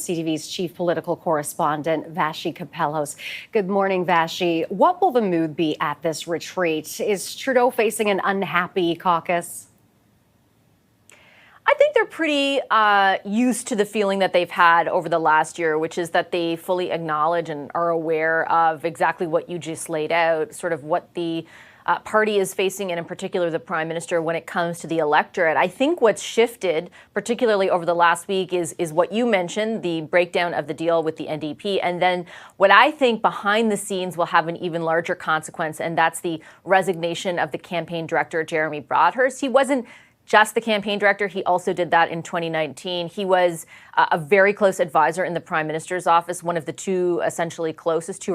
CTV's chief political correspondent, Vashi Kapelos. Good morning, Vashi. What will the mood be at this retreat? Is Trudeau facing an unhappy caucus? I think they're pretty used to the feeling that they've had over the last year, which is that they fully acknowledge and are aware of exactly what you just laid out, sort of what the party is facing, and in particular the Prime Minister, when it comes to the electorate. I think what's shifted, particularly over the last week, is what you mentioned, the breakdown of the deal with the NDP. And then what I think behind the scenes will have an even larger consequence, and that's the resignation of the campaign director, Jeremy Broadhurst. He wasn't just the campaign director. He also did that in 2019. He was a very close advisor in the Prime Minister's office, one of the two or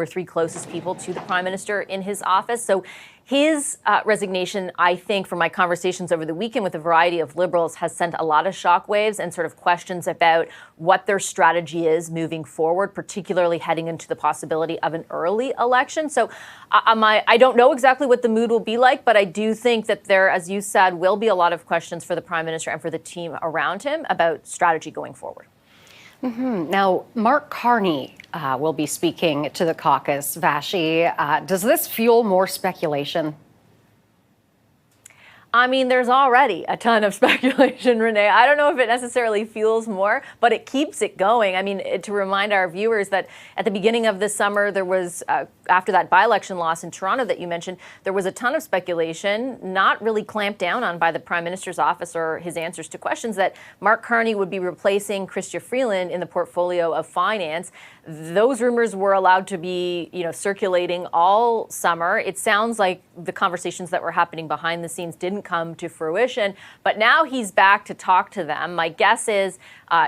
three closest people to the Prime Minister in his office. So his resignation, I think, from my conversations over the weekend with a variety of Liberals, has sent a lot of shockwaves and sort of questions about what their strategy is moving forward, particularly heading into the possibility of an early election. So I don't know exactly what the mood will be like, but I do think that there, as you said, will be a lot of questions for the Prime Minister and for the team around him about strategy going forward. Now, Mark Carney will be speaking to the caucus. Vashi, does this fuel more speculation? I mean, there's already a ton of speculation, Renee. I don't know if it necessarily fuels more, but it keeps it going. I mean, to remind our viewers that at the beginning of this summer, there was, after that by-election loss in Toronto that you mentioned, there was a ton of speculation, not really clamped down on by the Prime Minister's office or his answers to questions, that Mark Carney would be replacing Chrystia Freeland in the portfolio of finance. Those rumors were allowed to be, circulating all summer. It sounds like the conversations that were happening behind the scenes didn't come to fruition, but now he's back to talk to them. My guess is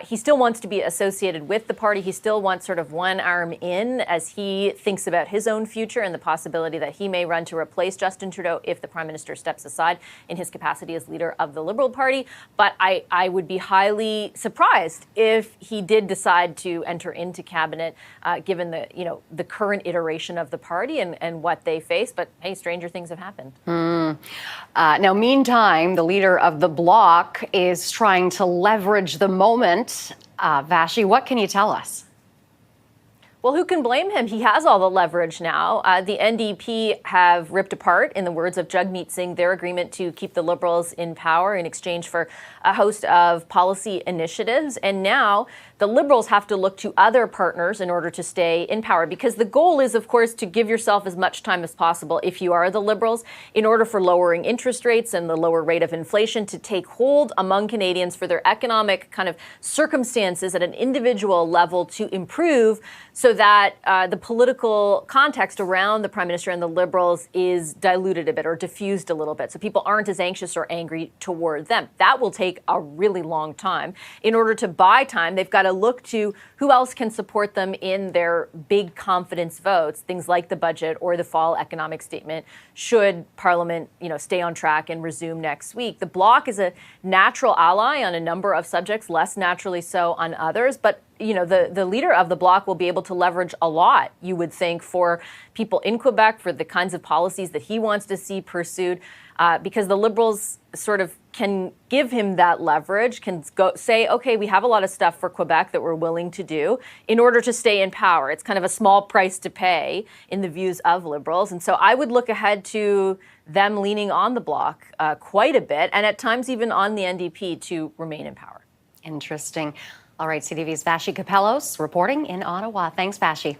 he still wants to be associated with the party. He still wants sort of one arm in as he thinks about his own future and the possibility that he may run to replace Justin Trudeau if the Prime Minister steps aside in his capacity as leader of the Liberal Party. But I would be highly surprised if he did decide to enter into cabinet, given the current iteration of the party and what they face. But hey, stranger things have happened. Now, meantime, the leader of the Bloc is trying to leverage the moment. Vashi, what can you tell us? Well, who can blame him? He has all the leverage now. The NDP have ripped apart, in the words of Jagmeet Singh, their agreement to keep the Liberals in power in exchange for a host of policy initiatives. And now the Liberals have to look to other partners in order to stay in power, because the goal is, of course, to give yourself as much time as possible, if you are the Liberals, in order for lowering interest rates and the lower rate of inflation to take hold among Canadians, for their economic kind of circumstances at an individual level to improve, so that the political context around the Prime Minister and the Liberals is diluted a bit or diffused a little bit, so people aren't as anxious or angry toward them. That will take a really long time. In order to buy time, they've got to look to who else can support them in their big confidence votes, things like the budget or the fall economic statement, should Parliament, stay on track and resume next week. The Bloc is a natural ally on a number of subjects, less naturally so on others, but the leader of the Bloc will be able to leverage a lot, you would think, for people in Quebec, for the kinds of policies that he wants to see pursued, because the Liberals sort of can give him that leverage, can go say, okay, we have a lot of stuff for Quebec that we're willing to do in order to stay in power. It's kind of a small price to pay in the views of Liberals. And so I would look ahead to them leaning on the Bloc quite a bit, and at times even on the NDP, to remain in power. Interesting. All right, CTV's Vashi Kapelos reporting in Ottawa. Thanks, Vashi.